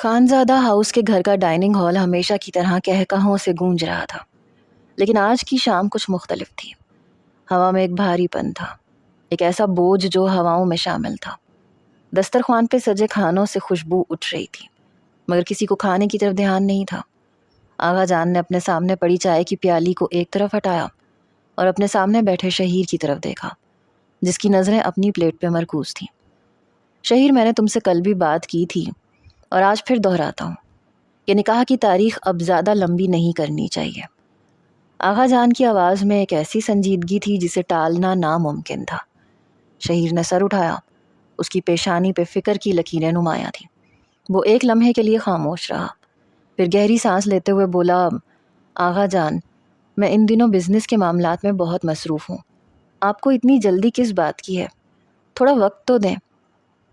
Khanzada house کے گھر کا ڈائننگ ہال ہمیشہ کی طرح کہکہاؤں سے گونج رہا تھا، لیکن آج کی شام کچھ مختلف تھی۔ ہوا میں ایک بھاری پن تھا، ایک ایسا بوجھ جو ہواؤں میں شامل تھا۔ دسترخوان پہ سجے کھانوں سے خوشبو اٹھ رہی تھی، مگر کسی کو کھانے کی طرف دھیان نہیں تھا۔ آغا جان نے اپنے سامنے پڑی چائے کی پیالی کو ایک طرف ہٹایا اور اپنے سامنے بیٹھے شہیر کی طرف دیکھا، جس کی نظریں اپنی پلیٹ پہ مرکوز تھیں۔ شہیر، میں نے تم سے کل بھی بات کی تھی اور آج پھر دہراتا ہوں، یہ نکاح کی تاریخ اب زیادہ لمبی نہیں کرنی چاہیے۔ آغا جان کی آواز میں ایک ایسی سنجیدگی تھی جسے ٹالنا ناممکن تھا۔ شہیر نے سر اٹھایا، اس کی پیشانی پہ فکر کی لکیریں نمایاں تھیں۔ وہ ایک لمحے کے لیے خاموش رہا، پھر گہری سانس لیتے ہوئے بولا، آغا جان، میں ان دنوں بزنس کے معاملات میں بہت مصروف ہوں۔ آپ کو اتنی جلدی کس بات کی ہے؟ تھوڑا وقت تو دیں۔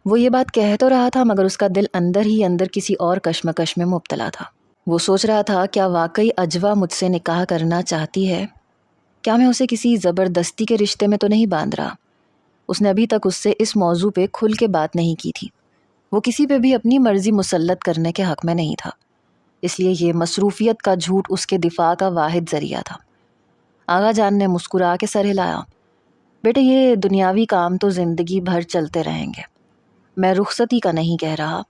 وہ یہ بات کہہ تو رہا تھا، مگر اس کا دل اندر ہی اندر کسی اور کشمکش میں مبتلا تھا۔ وہ سوچ رہا تھا، کیا واقعی اجوا مجھ سے نکاح کرنا چاہتی ہے؟ کیا میں اسے کسی زبردستی کے رشتے میں تو نہیں باندھ رہا؟ اس نے ابھی تک اس سے اس موضوع پہ کھل کے بات نہیں کی تھی۔ وہ کسی پہ بھی اپنی مرضی مسلط کرنے کے حق میں نہیں تھا، اس لیے یہ مصروفیت کا جھوٹ اس کے دفاع کا واحد ذریعہ تھا۔ آغا جان نے مسکرا کے سر ہلایا، بیٹے، یہ دنیاوی کام تو زندگی بھر چلتے رہیں گے۔ میں رخصتی کا نہیں کہہ رہا،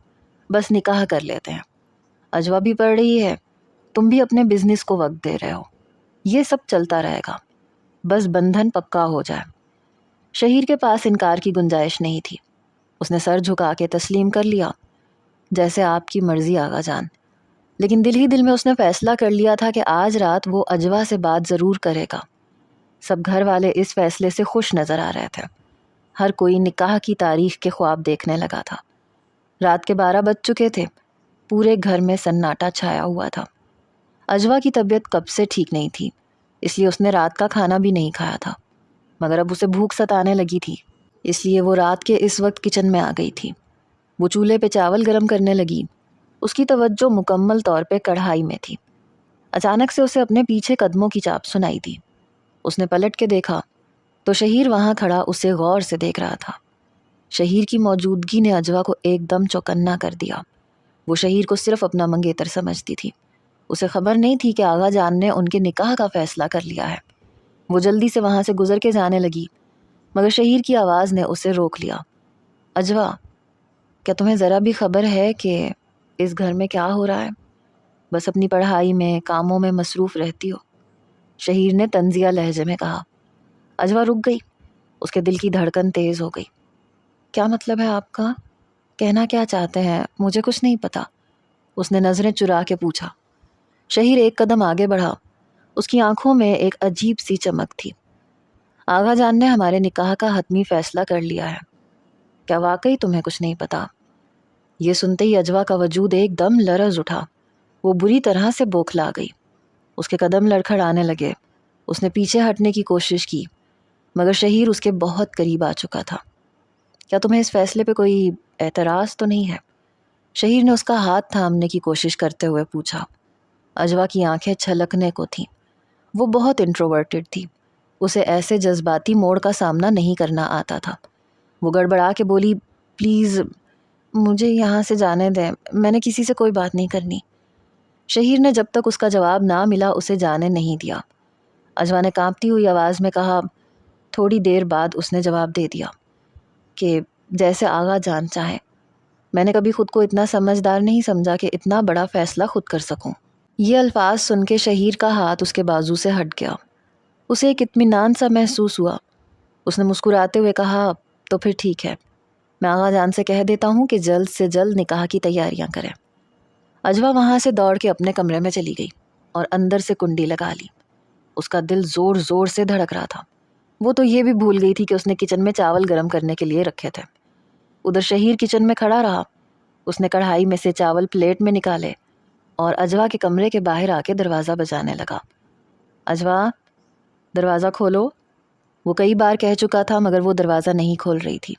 بس نکاح کر لیتے ہیں۔ اجوا بھی پڑھ رہی ہے، تم بھی اپنے بزنس کو وقت دے رہے ہو، یہ سب چلتا رہے گا، بس بندھن پکا ہو جائے۔ شہیر کے پاس انکار کی گنجائش نہیں تھی۔ اس نے سر جھکا کے تسلیم کر لیا، جیسے آپ کی مرضی آغا جان۔ لیکن دل ہی دل میں اس نے فیصلہ کر لیا تھا کہ آج رات وہ اجوا سے بات ضرور کرے گا۔ سب گھر والے اس فیصلے سے خوش نظر آ رہے تھے۔ ہر کوئی نکاح کی تاریخ کے خواب دیکھنے لگا تھا۔ رات کے 12 بج چکے تھے، پورے گھر میں سناٹا چھایا ہوا تھا۔ اجوا کی طبیعت کب سے ٹھیک نہیں تھی، اس لیے اس نے رات کا کھانا بھی نہیں کھایا تھا، مگر اب اسے بھوک ستانے لگی تھی، اس لیے وہ رات کے اس وقت کچن میں آ گئی تھی۔ وہ چولہے پہ چاول گرم کرنے لگی۔ اس کی توجہ مکمل طور پہ کڑھائی میں تھی۔ اچانک سے اسے اپنے پیچھے قدموں کی چاپ سنائی دی۔ اس نے پلٹ کے دیکھا تو شہیر وہاں کھڑا اسے غور سے دیکھ رہا تھا۔ شہیر کی موجودگی نے اجوا کو ایک دم چوکنا کر دیا۔ وہ شہیر کو صرف اپنا منگیتر سمجھتی تھی، اسے خبر نہیں تھی کہ آغا جان نے ان کے نکاح کا فیصلہ کر لیا ہے۔ وہ جلدی سے وہاں سے گزر کے جانے لگی، مگر شہیر کی آواز نے اسے روک لیا۔ اجوا، کیا تمہیں ذرا بھی خبر ہے کہ اس گھر میں کیا ہو رہا ہے؟ بس اپنی پڑھائی میں، کاموں میں مصروف رہتی ہو، شہیر نے طنزیہ لہجے میں کہا۔ اجوا رک گئی، اس کے دل کی دھڑکن تیز ہو گئی۔ کیا مطلب ہے آپ کا؟ کہنا کیا چاہتے ہیں؟ مجھے کچھ نہیں پتا، اس نے نظریں چرا کے پوچھا۔ شہیر ایک قدم آگے بڑھا، اس کی آنکھوں میں ایک عجیب سی چمک تھی۔ آغا جان نے ہمارے نکاح کا حتمی فیصلہ کر لیا ہے۔ کیا واقعی تمہیں کچھ نہیں پتا؟ یہ سنتے ہی اجوا کا وجود ایک دم لرز اٹھا، وہ بری طرح سے بوکھلا گئی۔ اس کے قدم لڑکھڑانے لگے۔ اس نے پیچھے ہٹنے کی کوشش کی، مگر شہیر اس کے بہت قریب آ چکا تھا۔ کیا تمہیں اس فیصلے پہ کوئی اعتراض تو نہیں ہے؟ شہیر نے اس کا ہاتھ تھامنے کی کوشش کرتے ہوئے پوچھا۔ اجوا کی آنکھیں چھلکنے کو تھیں۔ وہ بہت انٹروورٹڈ تھی، اسے ایسے جذباتی موڑ کا سامنا نہیں کرنا آتا تھا۔ وہ گڑبڑا کے بولی، پلیز مجھے یہاں سے جانے دیں، میں نے کسی سے کوئی بات نہیں کرنی۔ شہیر نے جب تک اس کا جواب نہ ملا اسے جانے نہیں دیا۔ اجوا نے کانپتی ہوئی آواز میں کہا۔ تھوڑی دیر بعد اس نے جواب دے دیا کہ جیسے آغا جان چاہے۔ میں نے کبھی خود کو اتنا سمجھدار نہیں سمجھا کہ اتنا بڑا فیصلہ خود کر سکوں۔ یہ الفاظ سن کے شہیر کا ہاتھ اس کے بازو سے ہٹ گیا۔ اسے ایک اطمینان سا محسوس ہوا۔ اس نے مسکراتے ہوئے کہا، تو پھر ٹھیک ہے، میں آغا جان سے کہہ دیتا ہوں کہ جلد سے جلد نکاح کی تیاریاں کریں۔ اجوا وہاں سے دوڑ کے اپنے کمرے میں چلی گئی اور اندر سے کنڈی لگا لی۔ اس کا دل زور زور سے دھڑک رہا تھا۔ وہ تو یہ بھی بھول گئی تھی کہ اس نے کچن میں چاول گرم کرنے کے لیے رکھے تھے۔ ادھر شہیر کچن میں کھڑا رہا۔ اس نے کڑھائی میں سے چاول پلیٹ میں نکالے اور اجوا کے کمرے کے باہر آ کے دروازہ بجانے لگا۔ اجوا، دروازہ کھولو۔ وہ کئی بار کہہ چکا تھا مگر وہ دروازہ نہیں کھول رہی تھی۔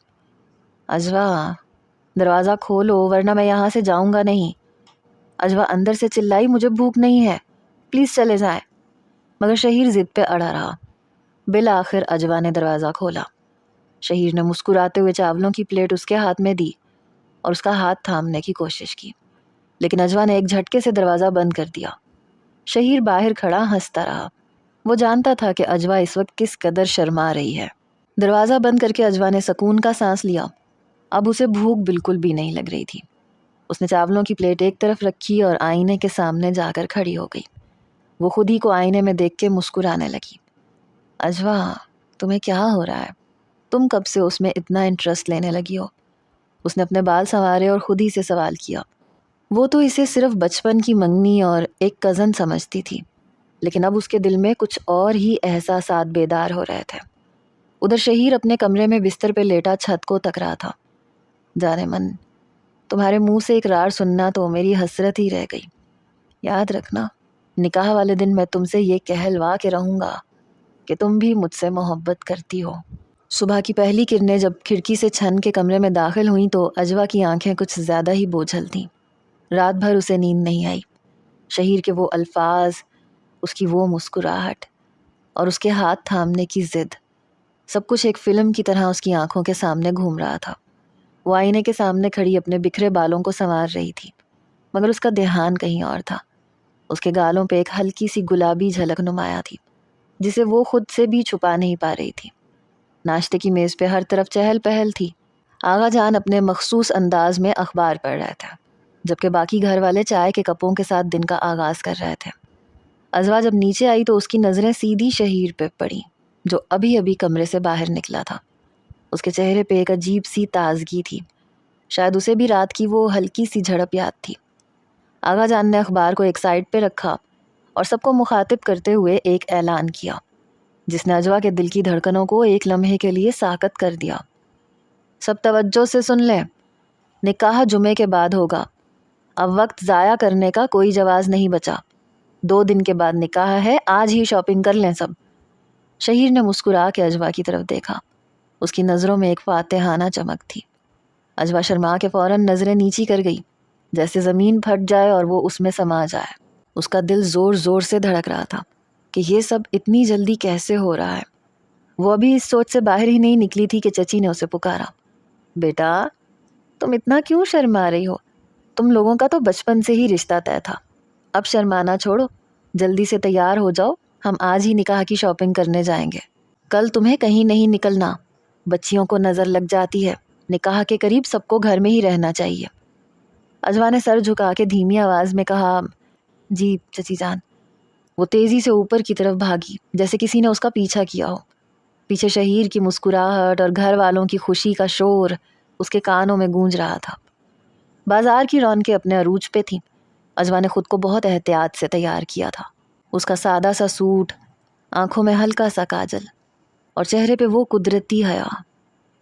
اجوا، دروازہ کھولو ورنہ میں یہاں سے جاؤں گا نہیں۔ اجوا اندر سے چلائی، مجھے بھوک نہیں ہے، پلیز چلے جائیں۔ مگر شہیر ضد پہ اڑا رہا۔ بالآخر اجوا نے دروازہ کھولا۔ شہیر نے مسکراتے ہوئے چاولوں کی پلیٹ اس کے ہاتھ میں دی اور اس کا ہاتھ تھامنے کی کوشش کی، لیکن اجوا نے ایک جھٹکے سے دروازہ بند کر دیا۔ شہیر باہر کھڑا ہنستا رہا۔ وہ جانتا تھا کہ اجوا اس وقت کس قدر شرما رہی ہے۔ دروازہ بند کر کے اجوا نے سکون کا سانس لیا۔ اب اسے بھوک بالکل بھی نہیں لگ رہی تھی۔ اس نے چاولوں کی پلیٹ ایک طرف رکھی اور آئینے کے سامنے جا کر کھڑی ہو گئی۔ وہ خود ہی کو آئینے میں دیکھ کے مسکرانے لگی۔ اجوا، تمہیں کیا ہو رہا ہے؟ تم کب سے اس میں اتنا انٹرسٹ لینے لگی ہو؟ اس نے اپنے بال سنوارے اور خود ہی سے سوال کیا۔ وہ تو اسے صرف بچپن کی منگنی اور ایک کزن سمجھتی تھی، لیکن اب اس کے دل میں کچھ اور ہی احساسات بیدار ہو رہے تھے۔ ادھر شہیر اپنے کمرے میں بستر پہ لیٹا چھت کو تک رہا تھا۔ جانے من، تمہارے منہ سے اقرار سننا تو میری حسرت ہی رہ گئی۔ یاد رکھنا، نکاح والے دن میں تم سے یہ کہلوا کے رہوں گا کہ تم بھی مجھ سے محبت کرتی ہو۔ صبح کی پہلی کرنیں جب کھڑکی سے چھن کے کمرے میں داخل ہوئیں تو اجوا کی آنکھیں کچھ زیادہ ہی بوجھل تھیں۔ رات بھر اسے نیند نہیں آئی۔ شہیر کے وہ الفاظ، اس کی وہ مسکراہٹ اور اس کے ہاتھ تھامنے کی ضد، سب کچھ ایک فلم کی طرح اس کی آنکھوں کے سامنے گھوم رہا تھا۔ وہ آئینے کے سامنے کھڑی اپنے بکھرے بالوں کو سنوار رہی تھی، مگر اس کا دھیان کہیں اور تھا۔ اس کے گالوں پہ ایک ہلکی سی گلابی جھلک نمایاں تھی، جسے وہ خود سے بھی چھپا نہیں پا رہی تھی۔ ناشتے کی میز پہ ہر طرف چہل پہل تھی۔ آغا جان اپنے مخصوص انداز میں اخبار پڑھ رہے تھے، جبکہ باقی گھر والے چائے کے کپوں کے ساتھ دن کا آغاز کر رہے تھے۔ اجوا جب نیچے آئی تو اس کی نظریں سیدھی شہیر پہ پڑی، جو ابھی ابھی کمرے سے باہر نکلا تھا۔ اس کے چہرے پہ ایک عجیب سی تازگی تھی، شاید اسے بھی رات کی وہ ہلکی سی جھڑپ یاد تھی۔ آغا جان نے اخبار کو ایک سائڈ پہ رکھا اور سب کو مخاطب کرتے ہوئے ایک اعلان کیا، جس نے اجوا کے دل کی دھڑکنوں کو ایک لمحے کے لیے ساکت کر دیا۔ سب توجہ سے سن لیں، نکاح جمعے کے بعد ہوگا۔ اب وقت ضائع کرنے کا کوئی جواز نہیں بچا۔ 2 دن کے بعد نکاح ہے، آج ہی شاپنگ کر لیں سب۔ شہیر نے مسکرا کے اجوا کی طرف دیکھا۔ اس کی نظروں میں ایک فاتحانہ چمک تھی۔ اجوا شرما کے فوراً نظریں نیچی کر گئی، جیسے زمین پھٹ جائے اور وہ اس میں سما جائے۔ اس کا دل زور زور سے دھڑک رہا تھا کہ یہ سب اتنی جلدی کیسے ہو رہا ہے۔ وہ ابھی اس سوچ سے باہر ہی نہیں نکلی تھی کہ چچی نے اسے پکارا۔ بیٹا، تم اتنا کیوں شرما رہی ہو؟ تم لوگوں کا تو بچپن سے ہی رشتہ طے تھا۔ اب شرمانا چھوڑو، جلدی سے تیار ہو جاؤ، ہم آج ہی نکاح کی شاپنگ کرنے جائیں گے۔ کل تمہیں کہیں نہیں نکلنا، بچیوں کو نظر لگ جاتی ہے، نکاح کے قریب سب کو گھر میں ہی رہنا چاہیے۔ اجوا نے سر جھکا کے دھیمی آواز میں کہا، جی چچی جان۔ وہ تیزی سے اوپر کی طرف بھاگی، جیسے کسی نے اس کا پیچھا کیا ہو۔ پیچھے شہیر کی مسکراہٹ اور گھر والوں کی خوشی کا شور اس کے کانوں میں گونج رہا تھا۔ بازار کی رونقیں اپنے عروج پہ تھیں۔ اجوا نے خود کو بہت احتیاط سے تیار کیا تھا۔ اس کا سادہ سا سوٹ، آنکھوں میں ہلکا سا کاجل اور چہرے پہ وہ قدرتی حیا،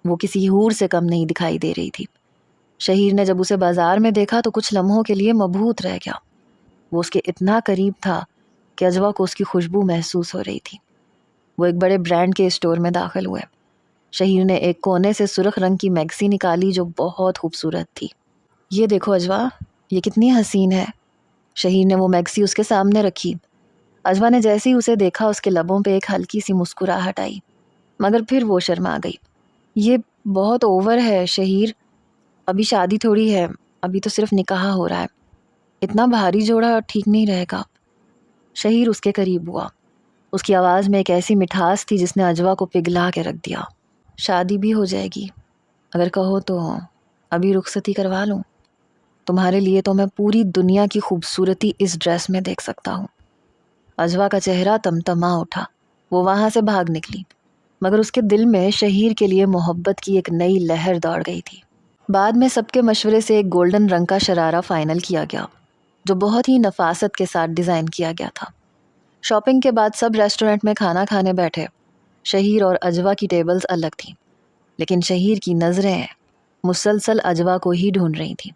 وہ کسی حور سے کم نہیں دکھائی دے رہی تھی۔ شہیر نے جب اسے بازار میں دیکھا تو کچھ لمحوں کے لیے مبہوت رہ گیا۔ وہ اس کے اتنا قریب تھا کہ اجوا کو اس کی خوشبو محسوس ہو رہی تھی۔ وہ ایک بڑے برانڈ کے اسٹور میں داخل ہوئے۔ شہیر نے ایک کونے سے سرخ رنگ کی میکسی نکالی جو بہت خوبصورت تھی۔ یہ دیکھو اجوا، یہ کتنی حسین ہے۔ شہیر نے وہ میکسی اس کے سامنے رکھی۔ اجوا نے جیسے ہی اسے دیکھا اس کے لبوں پہ ایک ہلکی سی مسکراہٹ آئی، مگر پھر وہ شرما گئی۔ یہ بہت اوور ہے شہیر، ابھی شادی تھوڑی ہے، ابھی تو صرف نکاح ہو رہا ہے، اتنا بھاری جوڑا ٹھیک نہیں رہے گا۔ شہیر اس کے قریب ہوا۔ اس کی آواز میں ایک ایسی مٹھاس تھی جس نے اجوا کو پگھلا کے رکھ دیا۔ شادی بھی ہو جائے گی، اگر کہو تو ابھی رخصتی کروا لوں۔ تمہارے لیے تو میں پوری دنیا کی خوبصورتی اس ڈریس میں دیکھ سکتا ہوں۔ اجوا کا چہرہ تمتما اٹھا۔ وہ وہاں سے بھاگ نکلی، مگر اس کے دل میں شہیر کے لیے محبت کی ایک نئی لہر دوڑ گئی تھی۔ بعد میں سب کے مشورے سے ایک گولڈن رنگ کا شرارہ فائنل کیا گیا، جو بہت ہی نفاست کے ساتھ ڈیزائن کیا گیا تھا۔ شاپنگ کے بعد سب ریسٹورنٹ میں کھانا کھانے بیٹھے۔ شہیر اور اجوا کی ٹیبلز الگ تھیں، لیکن شہیر کی نظریں مسلسل اجوا کو ہی ڈھونڈ رہی تھیں۔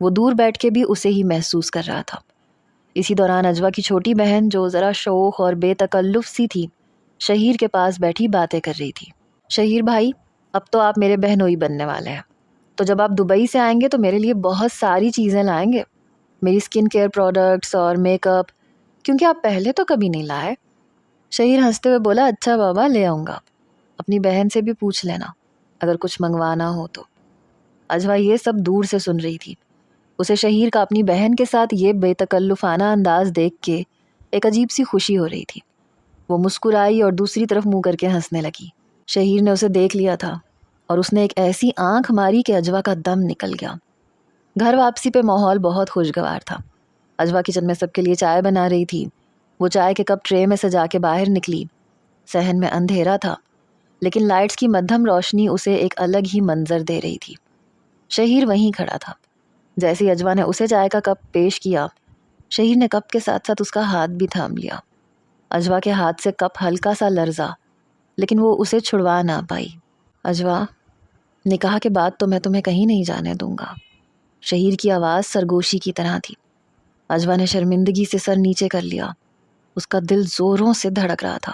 وہ دور بیٹھ کے بھی اسے ہی محسوس کر رہا تھا۔ اسی دوران اجوا کی چھوٹی بہن، جو ذرا شوخ اور بے تکلف سی تھی، شہیر کے پاس بیٹھی باتیں کر رہی تھی۔ شہیر بھائی، اب تو آپ میرے بہنوئی بننے والے ہیں، تو جب آپ دبئی سے آئیں گے تو میرے لیے بہت ساری چیزیں لائیں گے، میری اسکن کیئر پروڈکٹس اور میک اپ، کیونکہ آپ پہلے تو کبھی نہیں لائے۔ شہیر ہنستے ہوئے بولا، اچھا بابا، لے آؤں گا، اپنی بہن سے بھی پوچھ لینا اگر کچھ منگوانا ہو تو۔ اجوا یہ سب دور سے سن رہی تھی۔ اسے شہیر کا اپنی بہن کے ساتھ یہ بے تکلفانہ انداز دیکھ کے ایک عجیب سی خوشی ہو رہی تھی۔ وہ مسکرائی اور دوسری طرف منہ کر کے ہنسنے لگی۔ شہیر نے اسے دیکھ لیا تھا اور اس نے ایک ایسی آنکھ ماری کہ اجوا کا دم نکل گیا۔ گھر واپسی پہ ماحول بہت خوشگوار تھا۔ اجوا کچن میں سب کے لیے چائے بنا رہی تھی۔ وہ چائے کے کپ ٹرے میں سجا کے باہر نکلی۔ صحن میں اندھیرا تھا لیکن لائٹس کی مدھم روشنی اسے ایک الگ ہی منظر دے رہی تھی۔ شہیر وہیں کھڑا تھا۔ جیسے ہی اجوا نے اسے چائے کا کپ پیش کیا، شہیر نے کپ کے ساتھ ساتھ اس کا ہاتھ بھی تھام لیا۔ اجوا کے ہاتھ سے کپ ہلکا سا لرزا لیکن وہ اسے چھڑوا نہ پائی۔ اجوا، نکاح کے بعد تو میں تمہیں کہیں نہیں جانے دوں گا۔ شہیر کی آواز سرگوشی کی طرح تھی۔ اجوا نے شرمندگی سے سر نیچے کر لیا۔ اس کا دل زوروں سے دھڑک رہا تھا۔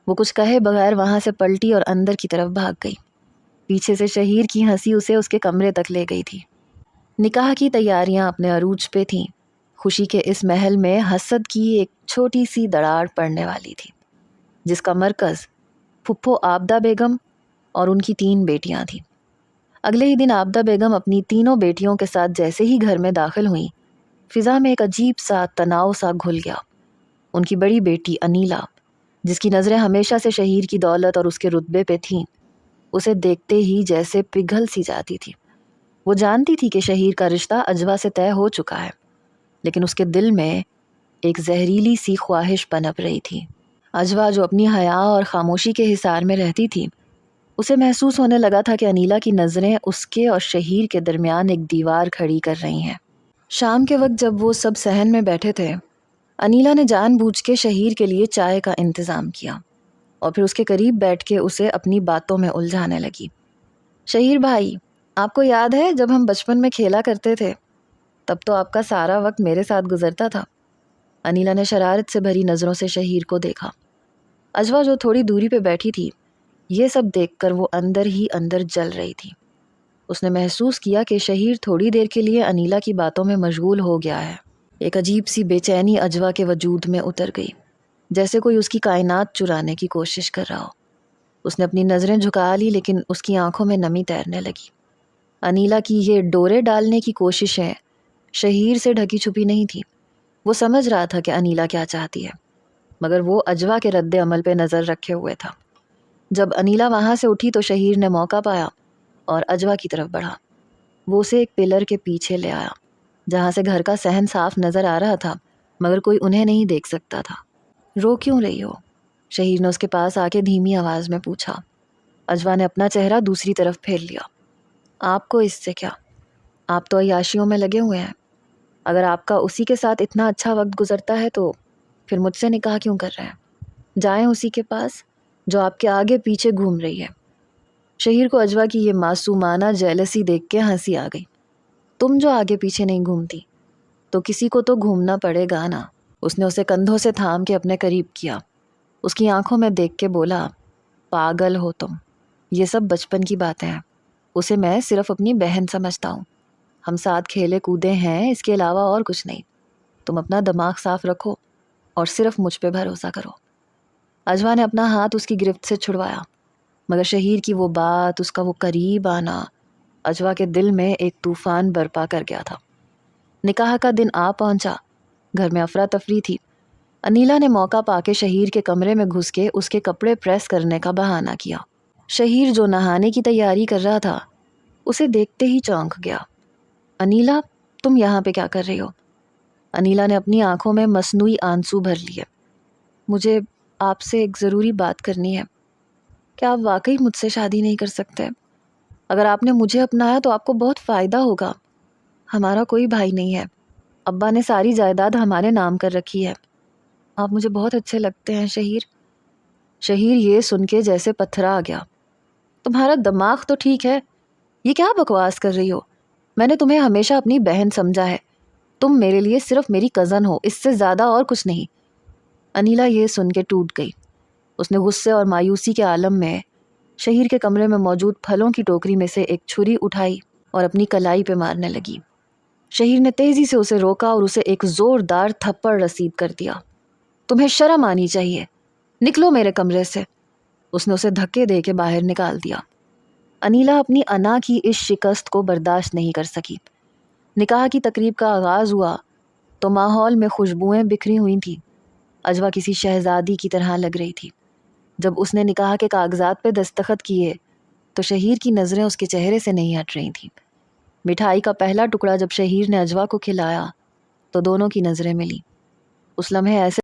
وہ کچھ کہے بغیر وہاں سے پلٹی اور اندر کی طرف بھاگ گئی۔ پیچھے سے شہیر کی ہنسی اسے اس کے کمرے تک لے گئی تھی۔ نکاح کی تیاریاں اپنے عروج پہ تھیں۔ خوشی کے اس محل میں حسد کی ایک چھوٹی سی دراڑ پڑنے والی تھی، جس کا مرکز پھپھو آبدہ بیگم اور ان کی 3 بیٹیاں تھیں۔ اگلے ہی دن آبدہ بیگم اپنی تینوں بیٹیوں کے ساتھ جیسے ہی گھر میں داخل ہوئیں، فضا میں ایک عجیب سا تناؤ سا گھل گیا۔ ان کی بڑی بیٹی انیلا، جس کی نظریں ہمیشہ سے شہیر کی دولت اور اس کے رتبے پہ تھیں، اسے دیکھتے ہی جیسے پگھل سی جاتی تھی۔ وہ جانتی تھی کہ شہیر کا رشتہ اجوا سے طے ہو چکا ہے، لیکن اس کے دل میں ایک زہریلی سی خواہش پنپ رہی تھی۔ اجوا جو اپنی حیا اور خاموشی کے حصار میں رہتی تھی، اسے محسوس ہونے لگا تھا کہ انیلا کی نظریں اس کے اور شہیر کے درمیان ایک دیوار کھڑی کر رہی ہیں۔ شام کے وقت جب وہ سب صحن میں بیٹھے تھے، انیلا نے جان بوجھ کے شہیر کے لیے چائے کا انتظام کیا اور پھر اس کے قریب بیٹھ کے اسے اپنی باتوں میں الجھانے لگی۔ شہیر بھائی، آپ کو یاد ہے جب ہم بچپن میں کھیلا کرتے تھے، تب تو آپ کا سارا وقت میرے ساتھ گزرتا تھا۔ انیلا نے شرارت سے بھری نظروں سے شہیر کو دیکھا۔ اجوا جو تھوڑی دوری پہ بیٹھی تھی، یہ سب دیکھ کر وہ اندر ہی اندر جل رہی تھی۔ اس نے محسوس کیا کہ شہیر تھوڑی دیر کے لیے انیلا کی باتوں میں مشغول ہو گیا ہے۔ ایک عجیب سی بے چینی اجوا کے وجود میں اتر گئی، جیسے کوئی اس کی کائنات چرانے کی کوشش کر رہا ہو۔ اس نے اپنی نظریں جھکا لی لیکن اس کی آنکھوں میں نمی تیرنے لگی۔ انیلا کی یہ ڈورے ڈالنے کی کوششیں شہیر سے ڈھکی چھپی نہیں تھی۔ وہ سمجھ رہا تھا کہ انیلا کیا چاہتی ہے، مگر وہ اجوا کے رد عمل پہ نظر رکھے ہوئے تھا۔ جب انیلا وہاں سے اٹھی تو شہیر نے موقع پایا اور اجوا کی طرف بڑھا۔ وہ اسے ایک پلر کے پیچھے لے آیا، جہاں سے گھر کا صحن صاف نظر آ رہا تھا، مگر کوئی انہیں نہیں دیکھ سکتا تھا۔ رو کیوں رہی ہو؟ شہیر نے اس کے پاس آ کے دھیمی آواز میں پوچھا۔ اجوا نے اپنا چہرہ دوسری طرف پھیر لیا۔ آپ کو اس سے کیا؟ آپ تو عیاشیوں میں لگے ہوئے ہیں۔ اگر آپ کا اسی کے ساتھ اتنا اچھا وقت گزرتا ہے تو پھر مجھ سے نکاح کیوں کر رہے ہیں؟ جائیں اسی کے پاس جو آپ کے آگے پیچھے گھوم رہی ہے۔ شہیر کو اجوا کی یہ معصومانہ جیلسی دیکھ کے ہنسی آ گئی۔ تم جو آگے پیچھے نہیں گھومتی تو کسی کو تو گھومنا پڑے گا نا۔ اس نے اسے کندھوں سے تھام کے اپنے قریب کیا۔ اس کی آنکھوں میں دیکھ کے بولا، پاگل ہو تم، یہ سب بچپن کی باتیں ہیں۔ اسے میں صرف اپنی بہن سمجھتا ہوں۔ ہم ساتھ کھیلے کودے ہیں، اس کے علاوہ اور کچھ نہیں۔ تم اپنا دماغ صاف رکھو اور صرف مجھ پہ بھروسہ کرو۔ اجوا نے اپنا ہاتھ اس کی گرفت سے چھڑوایا، مگر شہیر کی وہ بات، اس کا وہ قریب آنا اجوا کے دل میں ایک طوفان برپا کر گیا تھا۔ نکاح کا دن آ پہنچا۔ گھر میں افراتفری تھی۔ انیلا نے موقع پا کے شہیر کے کمرے میں گھس کے اس کے کپڑے پریس کرنے کا بہانہ کیا۔ شہیر جو نہانے کی تیاری کر رہا تھا، اسے دیکھتے ہی چونک گیا۔ انیلا، تم یہاں پہ کیا کر رہی ہو؟ انیلا نے اپنی آنکھوں میں مصنوعی آنسو بھر لیے۔ مجھے آپ سے ایک ضروری بات کرنی ہے۔ کیا آپ واقعی مجھ سے شادی نہیں کر سکتے؟ اگر آپ نے مجھے اپنایا تو آپ کو بہت فائدہ ہوگا۔ ہمارا کوئی بھائی نہیں ہے۔ ابا نے ساری جائیداد ہمارے نام کر رکھی ہے۔ آپ مجھے بہت اچھے لگتے ہیں شہیر۔ شہیر یہ سن کے جیسے پتھرا آ گیا۔ تمہارا دماغ تو ٹھیک ہے، یہ کیا بکواس کر رہی ہو؟ میں نے تمہیں ہمیشہ اپنی بہن سمجھا ہے۔ تم میرے لیے صرف میری کزن ہو، اس سے زیادہ اور کچھ نہیں۔ انیلا یہ سن کے ٹوٹ گئی۔ اس نے غصے اور مایوسی کے عالم میں شہیر کے کمرے میں موجود پھلوں کی ٹوکری میں سے ایک چھری اٹھائی اور اپنی کلائی پہ مارنے لگی۔ شہیر نے تیزی سے اسے روکا اور اسے ایک زوردار تھپڑ رسید کر دیا۔ تمہیں شرم آنی چاہیے، نکلو میرے کمرے سے۔ اس نے اسے دھکے دے کے باہر نکال دیا۔ انیلا اپنی انا کی اس شکست کو برداشت نہیں کر سکی۔ نکاح کی تقریب کا آغاز ہوا تو ماحول میں خوشبوئیں بکھری ہوئی تھیں۔ اجوا کسی شہزادی کی طرح لگ رہی تھی۔ جب اس نے نکاح کے کاغذات پہ دستخط کیے تو شہیر کی نظریں اس کے چہرے سے نہیں ہٹ رہی تھیں۔ مٹھائی کا پہلا ٹکڑا جب شہیر نے اجوا کو کھلایا تو دونوں کی نظریں ملی۔ اس لمحے ایسے